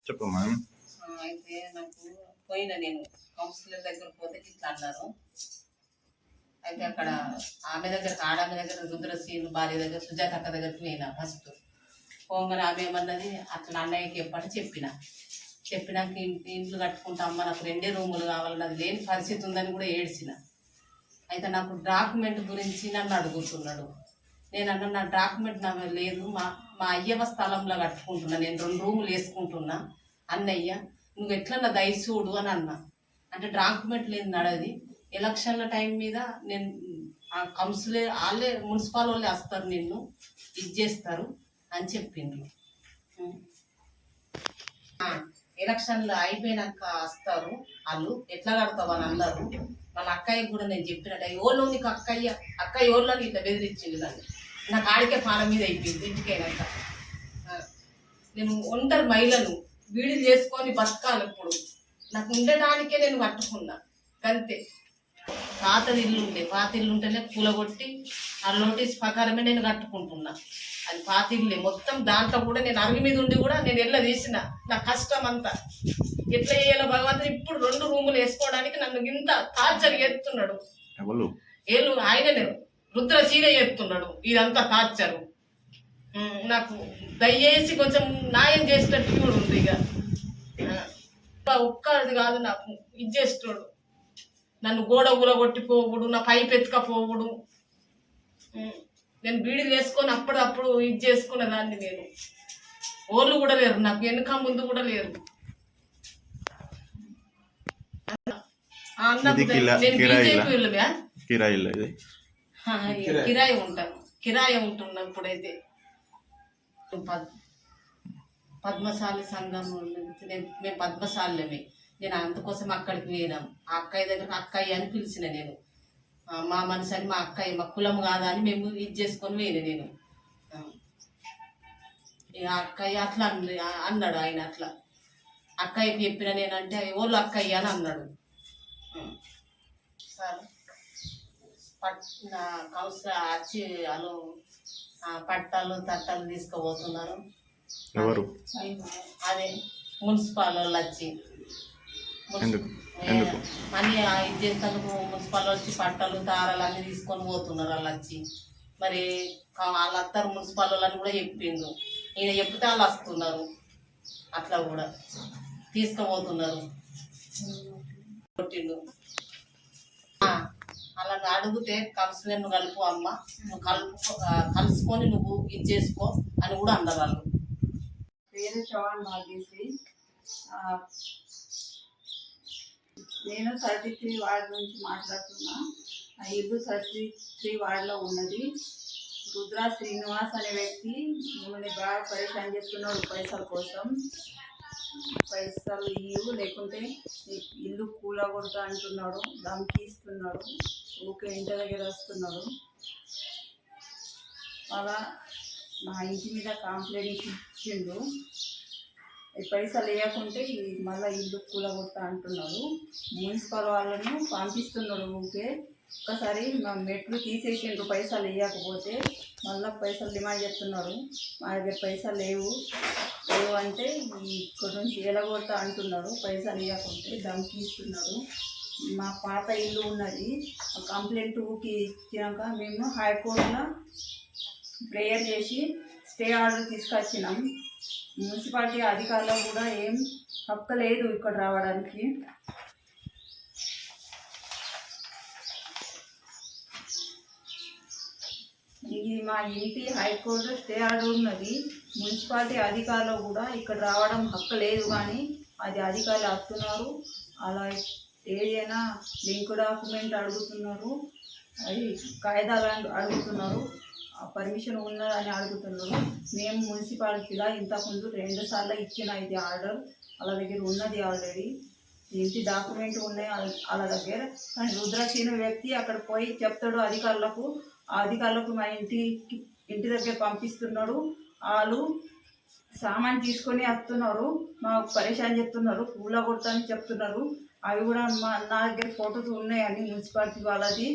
చెప్పమ్మా. అయితే నాకు నేను కౌన్సిలర్ దగ్గర పోతే ఇట్లా అన్నారు. అయితే అక్కడ ఆమె దగ్గర రుద్రశ్రీను భార్య దగ్గర సుజాత అక్క దగ్గరికి పోయినా. ఫస్ట్ పోగానే ఆమె ఏమన్నది, అట్లా అన్నయ్యకి చెప్పినాక ఇంట్లో కట్టుకుంటా అమ్మ, నాకు 2 రూములు కావాలని, అది లేని పరిస్థితి ఉందని కూడా ఏడ్చిన. అయితే నాకు డాక్యుమెంట్ గురించి నన్ను అడుగుతున్నాడు. నేను అన్న, నా డాక్యుమెంట్ నాకు లేదు, మా అయ్యవ స్థలంలో కట్టుకుంటున్నా, నేను 2 రూములు వేసుకుంటున్నా అన్నయ్య, నువ్వు ఎట్లన్నా దయచూడు అని అన్నా. అంటే డాక్యుమెంట్ లేదు నడది. ఎలక్షన్ల టైం మీద నేను ఆ కౌన్సిలర్ వాళ్ళే, మున్సిపల్ వాళ్ళే వస్తారు, నిన్ను చేస్తారు అని చెప్పిండ్రు. ఎలక్షన్లు అయిపోయినాక వస్తారు వాళ్ళు, ఎట్లా కడతావు అని అన్నారు. వాళ్ళ అక్కయ్యకి కూడా నేను చెప్పినట్టు, ఎవరు నీకు అక్క ఎవరిలో ఇట్లా బెదిరించింది నన్ను. నాకు ఆడికే పానం మీద అయిపోయింది. ఇంటికైనాక నేను ఒంటరి మహిళను, వీడి చేసుకొని బతకాలి. ఇప్పుడు నాకు ఉండటానికే నేను కట్టుకున్నా అంతే. పాత ఇల్లు ఉంటేనే కూలగొట్టి ఆ నోటీస్ ప్రకారమే నేను కట్టుకుంటున్నా. అది పాత ఇల్లే మొత్తం. దాంట్లో కూడా నేను అరుగు మీద ఉండి కూడా నేను ఎల్ల తీసిన. నా కష్టం అంతా ఎట్లా చేయాలో భగవంతుడు ఇప్పుడు 2 రూములు వేసుకోవడానికి నన్ను ఇంత టార్చర్ చేస్తున్నాడు. ఆయననే రుద్ర చీర చేస్తున్నాడు. ఇదంతా టార్చరు. నాకు దయచేసి కొంచెం న్యాయం చేసేటట్టు కూడా ఉంది. ఇక ఒక్కది కాదు, నాకు చేస్తాడు. నన్ను గోడ ఊలగొట్టిపోవుడు, నా పైపు ఎత్తుకపోవుడు. నేను బీడీలు వేసుకొని అప్పుడప్పుడు చేసుకునే దాన్ని. నేను ఓళ్ళు కూడా లేరు నాకు, వెనుక ముందు కూడా లేరు. కిరాయి ఉంటున్నా ఇప్పుడైతే. పద్మశాలి సంఘం మేము పద్మశాలమే. నేను అందుకోసం అక్కడికి పోయినాం. ఆ అక్కయ్య దగ్గర అక్కయ్య అని పిలిచిన నేను. మా మనిషి అని, మా అక్కయ్య, మా కులం కాదా అని మేము చేసుకొని పోయినా నేను. ఇక అక్కయ్య అట్లా అన్నాడు ఆయన. అట్లా అక్కయ్యకి చెప్పిన నేనంటే, ఎవరు అక్కయ్య అని అన్నాడు. సార్ కౌన్సిలర్ వచ్చి వాళ్ళు పట్టాలు తట్టాలు తీసుకుపోతున్నారు. అదే మున్సిపల్ వాళ్ళు వచ్చి అన్ని చేస్తాను. మున్సిపల్ వచ్చి పట్టాలు దారాలు అన్ని తీసుకొని పోతున్నారు వాళ్ళు వచ్చి. మరి వాళ్ళు వస్తారు మున్సిపల్ వాళ్ళని కూడా చెప్పిండు. ఈయన చెప్తే వాళ్ళు వస్తున్నారు. అట్లా కూడా తీసుకుపోతున్నారు. కొట్టిండు. అలా అడిగితే కౌన్సిలర్ నువ్వు కలుపు అమ్మ, నువ్వు కలుసుకొని నువ్వు చేసుకో అని కూడా అన్నారు వాళ్ళు. పేరు చౌహాన్ భాగ్యశ్రీ. నేను 33 వార్డు నుంచి మాట్లాడుతున్నా. ఆ ఇల్లు 33 వార్డులో ఉన్నది. రుద్ర శ్రీనివాస్ అనే వ్యక్తి మిమ్మల్ని బాగా పరేషాన్ చేస్తున్నాడు. పైసల కోసం పైసలు ఇవ్వు, లేకుంటే ఇల్లు కూలగొడతా అంటున్నాడు, ధమ్కి ఇస్తున్నాడు, ఊకే ఇంటి దగ్గర వస్తున్నాడు. అలా మా ఇంటి మీద కంప్లైంట్ ఇచ్చిండు. పైసలు వేయకుంటే మళ్ళీ ఇల్లు కూలగొడతా అంటున్నాడు. మున్సిపల్ వాళ్ళను పంపిస్తున్నాడు ఊకే. ఒక్కసారి మా మెట్లు తీసేసిండ్రు పైసలు వేయకపోతే. మళ్ళీ పైసలు డిమాండ్ చేస్తున్నాడు. మా దగ్గర పైసలు లేవు అంటే ఇక్కడ నుంచి ఎలగొడతా అంటున్నాడు. పైసలు వేయకుంటే ధమ్కి ఇస్తున్నాడు. మా పాత ఇల్లు ఉన్నది. కంప్లైంట్ ఊకి ఇచ్చినాక మేము హైకోర్టులో ప్రేయర్ చేసి స్టే ఆర్డర్ తీసుకొచ్చినాం. మున్సిపాలిటీ అధికారులకు కూడా ఏం హక్కు లేదు ఇక్కడ రావడానికి. ఇది మా ఇంటి హైకోర్టులో స్టే ఆర్డర్ ఉన్నది. మున్సిపాలిటీ అధికారులు కూడా ఇక్కడ రావడం హక్కు లేదు, కానీ అది అధికారులు వస్తున్నారు. అలా ఏదైనా లింక్ డాక్యుమెంట్ అడుగుతున్నారు, అది కాగితాలు అడుగుతున్నారు, పర్మిషన్ ఉన్నదని అడుగుతున్నారు. మేము మున్సిపాలిటీలో ఇంతకుముందు 2 సార్లు ఇచ్చిన ఇది ఆర్డర్ వాళ్ళ దగ్గర ఉన్నది ఆల్రెడీ. ఇంటి డాక్యుమెంట్ ఉన్నాయి వాళ్ళ దగ్గర. కానీ రుద్రశ్రీను వ్యక్తి అక్కడ పోయి చెప్తాడు అధికారులకు. ఆ అధికారులకు మా ఇంటి దగ్గర పంపిస్తున్నాడు. వాళ్ళు సామాన్ తీసుకొని వస్తున్నారు, మాకు పరేషాన్ చెప్తున్నారు, కూలగొడతాని చెప్తున్నారు. అవి కూడా నా దగ్గర ఫోటోస్ ఉన్నాయని మున్సిపాలిటీ వాళ్ళది.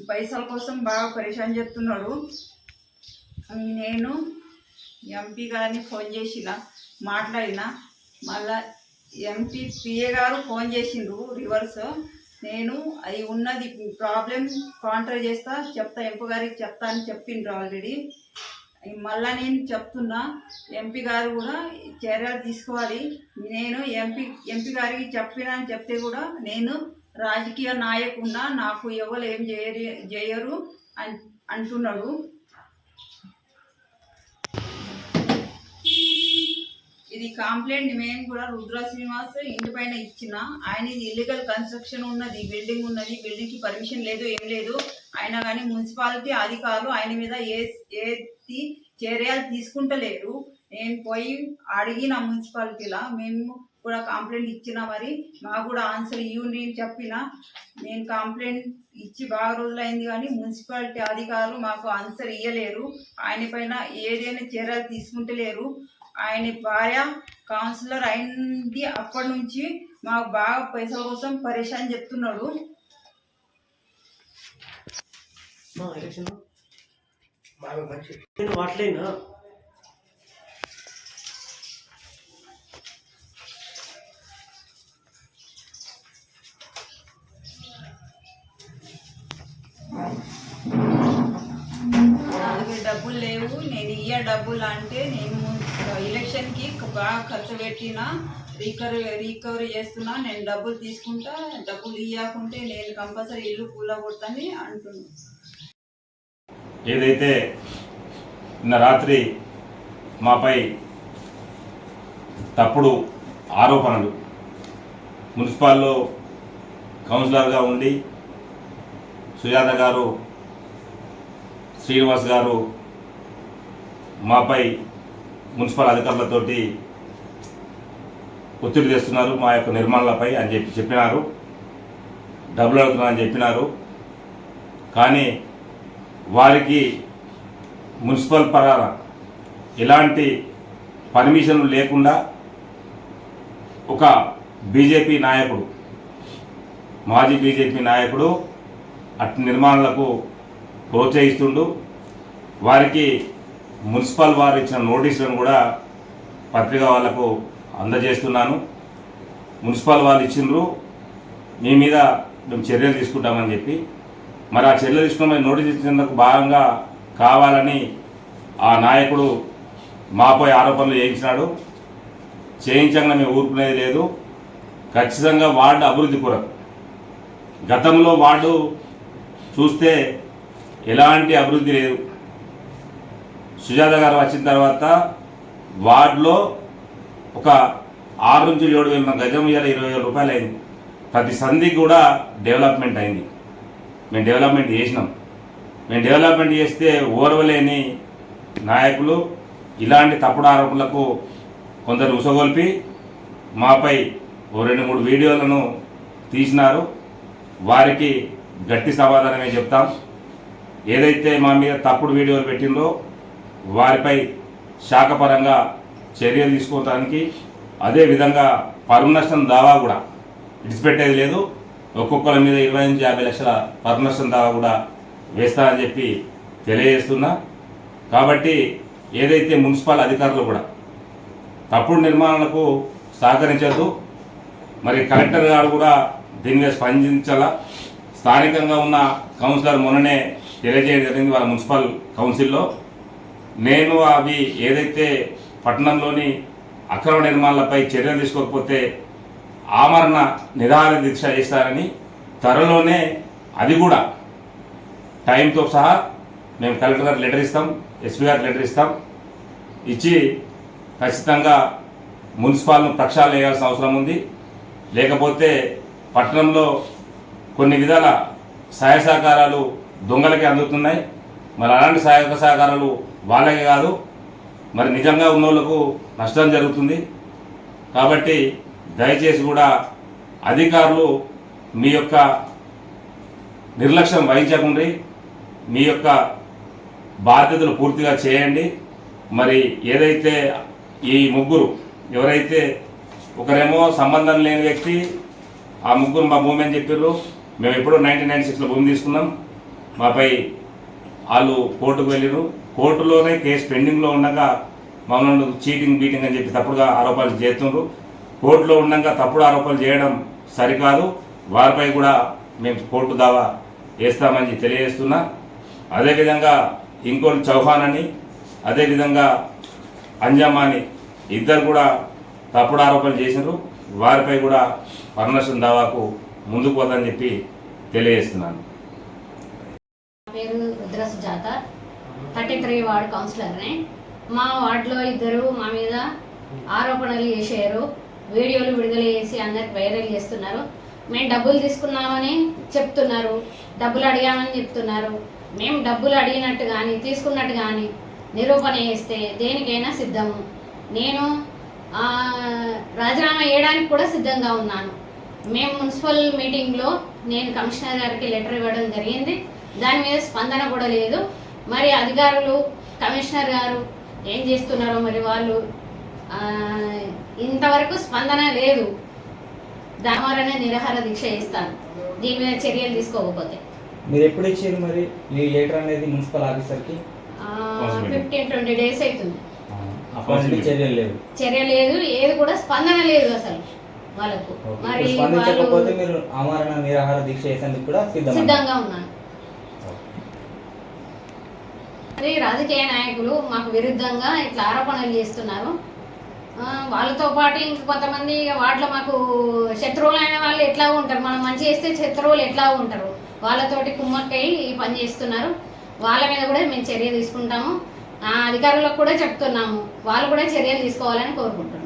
పైసల కోసం బాగా పరేషాన్ చేస్తున్నాడు. నేను ఎంపీ గారిని ఫోన్ చేసిన, మాట్లాడినా. మళ్ళా ఎంపీ పిఏ గారు ఫోన్ చేసిండ్రు రివర్స్. నేను అది ఉన్నది ప్రాబ్లం కాంట్రాక్ట్ చేస్తా, చెప్తా, ఎంపీ గారికి చెప్తా అని చెప్పిండ్రు ఆల్రెడీ. మళ్ళా నేను చెప్తున్నా, ఎంపీ గారు కూడా చర్యలు తీసుకోవాలి. నేను ఎంపీ గారికి చెప్పినా అని చెప్తే కూడా నేను రాజకీయ నాయకున్నా, నాకు ఎవరు ఏం చేయరు అంటున్నాడు. ఇది కంప్లైంట్ మేము కూడా రుద్ర శ్రీనివాస్ ఇంటి పైన ఇచ్చిన. ఆయన ఇది ఇల్లీగల్ కన్స్ట్రక్షన్ ఉన్నది, బిల్డింగ్ ఉన్నది, బిల్డింగ్కి పర్మిషన్ లేదు, ఏం లేదు. అయినా కానీ మున్సిపాలిటీ అధికారులు ఆయన మీద ఏ చర్యలు తీసుకుంటలేరు. నేను పోయి అడిగిన మున్సిపాలిటీలో, మేము కూడా కంప్లైంట్ ఇచ్చిన, మరి మాకు కూడా ఆన్సర్ ఇవ్వండి అని చెప్పిన. నేను కంప్లైంట్ ఇచ్చి బాగా రోజులైంది కానీ మున్సిపాలిటీ అధికారులు మాకు ఆన్సర్ ఇవ్వలేరు. ఆయన పైన ఏదైనా చర్యలు తీసుకుంటలేరు. ఆయన భార్య కౌన్సిలర్ అయింది అప్పటి నుంచి మాకు బాగా పైసల కోసం పరేషాన్ చెప్తున్నాడు. అట్లేనా డబ్బులు లేవు, నేను డబ్బులు అంటే నేను ఎలక్షన్కి బాగా ఖర్చు పెట్టిన, రికవరీ చేస్తున్నా, నేను డబ్బులు తీసుకుంటా, డబ్బులు ఇవ్వకుంటే నేను కంపల్సరీ ఇల్లు కూలగొడతాని అంటున్నాను. ఏదైతే నిన్న రాత్రి మాపై తప్పుడు ఆరోపణలు, మున్సిపాల్లో కౌన్సిలర్గా ఉండి సుజాత గారు, శ్రీనివాస్ గారు మాపై మున్సిపల్ అధికారులతోటి ఒత్తిడి తెస్తున్నారు మా యొక్క నిర్మాణాలపై అని చెప్పినారు. డబ్బులు అడుగుతున్నారని చెప్పినారు. కానీ వారికి మున్సిపల్ పరాన ఎలాంటి పర్మిషన్లు లేకుండా ఒక బీజేపీ నాయకుడు, మాజీ బీజేపీ నాయకుడు అటు నిర్మాణాలకు ప్రోత్సహిస్తుండు. వారికి మున్సిపల్ వారు ఇచ్చిన నోటీసులను కూడా పత్రిక వాళ్లకు అందజేస్తున్నాను. మున్సిపల్ వాళ్ళు ఇచ్చిండ్రు, మీ మీద మేము చర్యలు తీసుకుంటామని చెప్పి, మరి ఆ చర్యలు తీసుకున్న నోటీస్ ఇచ్చినందుకు భాగంగా కావాలని ఆ నాయకుడు మాపై ఆరోపణలు చేయించినాడు. చేయించగానే మేము ఊరుకునేది లేదు. ఖచ్చితంగా వార్డు అభివృద్ధి కొరకు, గతంలో వార్డు చూస్తే ఎలాంటి అభివృద్ధి లేదు. సుజాత గారు వచ్చిన తర్వాత వార్డులో ఒక 6 నుంచి 7 వేల గజం ఇవాళ 20,000 రూపాయలు అయింది. ప్రతి సంధికి కూడా డెవలప్మెంట్ అయింది. మేము డెవలప్మెంట్ చేసినాం. మేము డెవలప్మెంట్ చేస్తే ఓర్వలేని నాయకులు ఇలాంటి తప్పుడు ఆరోపణలకు కొందరు ఉసగొల్పి మాపై 2-3 వీడియోలను తీసినారు. వారికి గట్టి సమాధానమే చెప్తాం. ఏదైతే మా మీద తప్పుడు వీడియోలు పెట్టిందో వారిపై శాఖపరంగా చర్యలు తీసుకోవడానికి, అదేవిధంగా పరువు నష్టం దావా కూడా విడిచిపెట్టేది లేదు. ఒక్కొక్కరి మీద 20 నుంచి 50 లక్షల పరువు నష్టం దావా కూడా వేస్తానని చెప్పి తెలియజేస్తున్నా. కాబట్టి ఏదైతే మున్సిపల్ అధికారులు కూడా తప్పుడు నిర్మాణాలకు సహకరించద్దు. మరి కలెక్టర్ గారు కూడా దీని మీద స్పందించాలా. స్థానికంగా ఉన్న కౌన్సిలర్ మొన్ననే తెలియజేయడం జరిగింది వాళ్ళ మున్సిపల్ కౌన్సిల్లో. నేను అవి ఏదైతే పట్టణంలోని అక్రమ నిర్మాణాలపై చర్యలు తీసుకోకపోతే ఆమరణ నిరాహార దీక్ష చేస్తారని, త్వరలోనే అది కూడా టైంతో సహా మేము కలెక్టర్ గారికి లెటర్ ఇస్తాం, ఎస్పీ గారికి లెటర్ ఇస్తాం. ఇచ్చి ఖచ్చితంగా మున్సిపాల్ను ప్రక్షాళన చేయాల్సిన అవసరం ఉంది. లేకపోతే పట్టణంలో కొన్ని విధాల సహాయ సహకారాలు దొంగలకే అందుతున్నాయి. మరి అలాంటి సహాయక సహకారాలు వాళ్ళకే కాదు, మరి నిజంగా ఉన్న వాళ్ళకు నష్టం జరుగుతుంది. కాబట్టి దయచేసి కూడా అధికారులు మీ యొక్క నిర్లక్ష్యం వహించకుండా మీ యొక్క బాధ్యతలు పూర్తిగా చేయండి. మరి ఏదైతే ఈ ముగ్గురు ఎవరైతే ఒకరేమో సంబంధం లేని వ్యక్తి, ఆ ముగ్గురు మా భూమి అని చెప్పారు. మేము ఎప్పుడో 1996లో భూమి తీసుకున్నాం. మాపై వాళ్ళు కోర్టుకు వెళ్ళారు. కోర్టులోనే కేసు పెండింగ్లో ఉండగా మమ్మల్ని చీటింగ్ బీటింగ్ అని చెప్పి తప్పుడుగా ఆరోపణలు చేస్తుండ్రు. కోర్టులో ఉండగా తప్పుడు ఆరోపణలు చేయడం సరికాదు. వారిపై కూడా మేము కోర్టు దావా వేస్తామని తెలియజేస్తున్నా. అదేవిధంగా ఇంకోటి చౌహాన్ అని, అదేవిధంగా అంజమ్మ అని ఇద్దరు కూడా తప్పుడు ఆరోపణలు చేసినారు. వారిపై కూడా పరమర్శన దావాకు ముందుకు పోదని చెప్పి తెలియజేస్తున్నాను. పేరు రుద్ర సుజాత, 33 వార్డు కౌన్సిలర్ని. మా వార్డులో ఇద్దరు మా మీద ఆరోపణలు చేశారు. వీడియోలు విడుదల చేసి అందరికి వైరల్ చేస్తున్నారు. మేము డబ్బులు తీసుకున్నామని చెప్తున్నారు, డబ్బులు అడిగామని చెప్తున్నారు. మేము డబ్బులు అడిగినట్టు కానీ తీసుకున్నట్టు కానీ నిరూపణ చేస్తే దేనికైనా సిద్ధము. నేను రాజీనామా చేయడానికి కూడా సిద్ధంగా ఉన్నాను. మేము మున్సిపల్ మీటింగ్లో నేను కమిషనర్ గారికి లెటర్ ఇవ్వడం జరిగింది. దాని మీద స్పందన కూడా లేదు. మరి అధికారులు, కమిషనర్ గారు ఏం చేస్తున్నారో మరి వాళ్ళు ఇంతవరకు స్పందన లేదు. దామరనే నిరాహార దీక్ష చేస్తాను దీని మీద చర్యలు తీసుకోకపోతే. మీరు ఎప్పుడు ఇచ్చారు మరి ఈ లెటర్ అనేది మున్సిపల్ ఆఫీసర్కి? 15-20 డేస్ అవుతుంది. అప్పటి చర్యలు లేవు, చర్య లేదు, ఏది కూడా స్పందన లేదు అసలు వాళ్ళకు. మరి స్పందించకపోతే మీరు ఆమరణ నిరాహార దీక్ష చేసేందుకు కూడా సిద్ధంగా ఉన్నాను. అది రాజకీయ నాయకులు మాకు విరుద్ధంగా ఇట్లా ఆరోపణలు చేస్తున్నారు. వాళ్ళతో పాటు ఇంక కొంతమంది వాటిలో మాకు శత్రువులైన వాళ్ళు ఎట్లా ఉంటారు, మనం మంచి చేస్తే శత్రువులు ఎట్లా ఉంటారు, వాళ్ళతోటి కుమ్మక్కై పని చేస్తున్నారు. వాళ్ళ మీద కూడా మేము చర్య తీసుకుంటాము. అధికారులకు కూడా చెప్తున్నాము, వాళ్ళు కూడా చర్యలు తీసుకోవాలని కోరుకుంటున్నాం.